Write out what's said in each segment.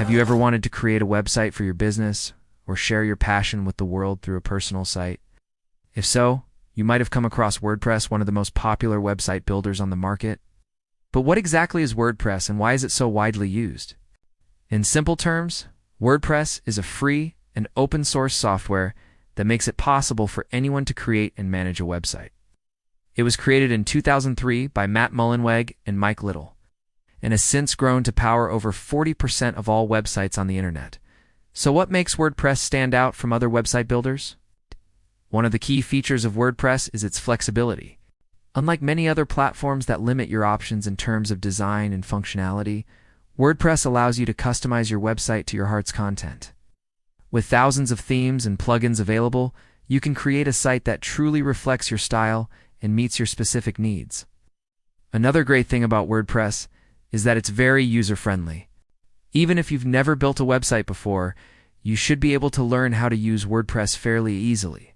Have you ever wanted to create a website for your business or share your passion with the world through a personal site? If so, you might have come across WordPress, one of the most popular website builders on the market. But what exactly is WordPress and why is it so widely used? In simple terms, WordPress is a free and open source software that makes it possible for anyone to create and manage a website. It was created in 2003 by Matt Mullenweg and Mike Little, and has since grown to power over 40% of all websites on the internet. So what makes WordPress stand out from other website builders? One of the key features of WordPress is its flexibility. Unlike many other platforms that limit your options in terms of design and functionality, WordPress allows you to customize your website to your heart's content. With thousands of themes and plugins available, you can create a site that truly reflects your style and meets your specific needs. Another great thing about WordPress is that it's very user-friendly. Even if you've never built a website before, you should be able to learn how to use WordPress fairly easily.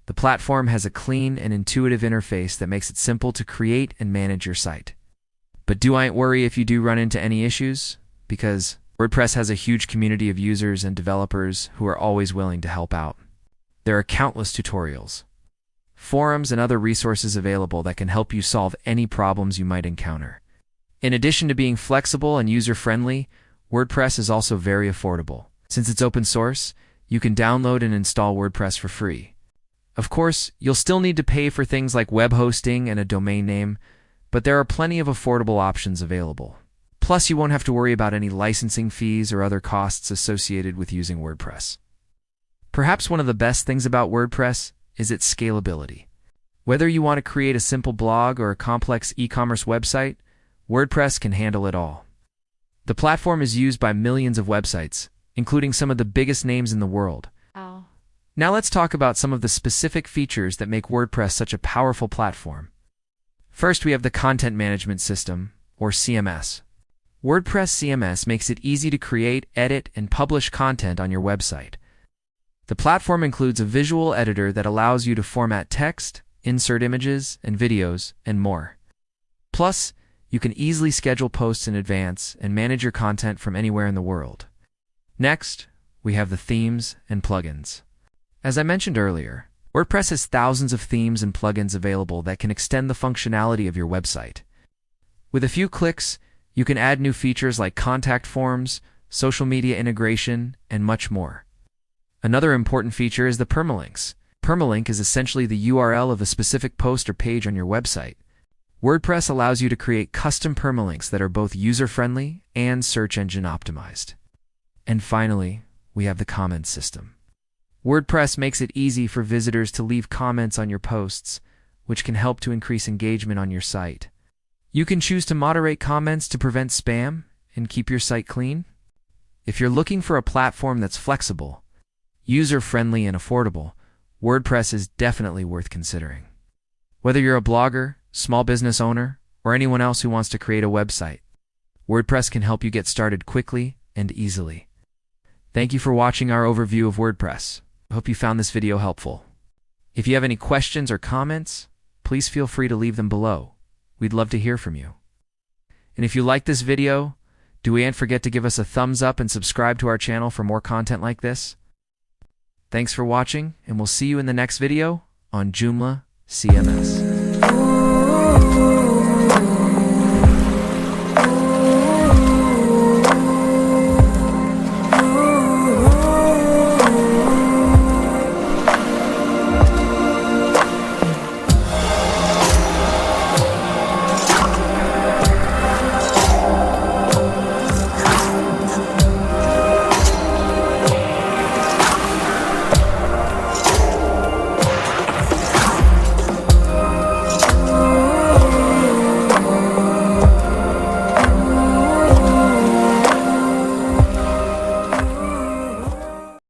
The platform has a clean and intuitive interface that makes it simple to create and manage your site. But don't worry if you do run into any issues, because WordPress has a huge community of users and developers who are always willing to help out. There are countless tutorials, forums, and other resources available that can help you solve any problems you might encounter. In addition to being flexible and user-friendly, WordPress is also very affordable. Since it's open source, you can download and install WordPress for free. Of course, you'll still need to pay for things like web hosting and a domain name, but there are plenty of affordable options available. Plus, you won't have to worry about any licensing fees or other costs associated with using WordPress. Perhaps one of the best things about WordPress is its scalability. Whether you want to create a simple blog or a complex e-commerce website, WordPress can handle it all. The platform is used by millions of websites, including some of the biggest names in the world. Oh. Now let's talk about some of the specific features that make WordPress such a powerful platform. First, we have the Content Management System, or CMS. WordPress CMS makes it easy to create, edit, and publish content on your website. The platform includes a visual editor that allows you to format text, insert images and videos, and more. Plus, you can easily schedule posts in advance and manage your content from anywhere in the world. Next, we have the themes and plugins. As I mentioned earlier, WordPress has thousands of themes and plugins available that can extend the functionality of your website. With a few clicks, you can add new features like contact forms, social media integration, and much more. Another important feature is the permalinks. Permalink is essentially the URL of a specific post or page on your website. WordPress allows you to create custom permalinks that are both user-friendly and search engine optimized. And finally, we have the comments system. WordPress makes it easy for visitors to leave comments on your posts, which can help to increase engagement on your site. You can choose to moderate comments to prevent spam and keep your site clean. If you're looking for a platform that's flexible, user-friendly, and affordable, WordPress is definitely worth considering. Whether you're a blogger, small business owner, or anyone else who wants to create a website, WordPress can help you get started quickly and easily. Thank you for watching our overview of WordPress. I hope you found this video helpful. If you have any questions or comments, please feel free to leave them below. We'd love to hear from you. And if you like this video, don't forget to give us a thumbs up and subscribe to our channel for more content like this. Thanks for watching, and we'll see you in the next video on Joomla CMS.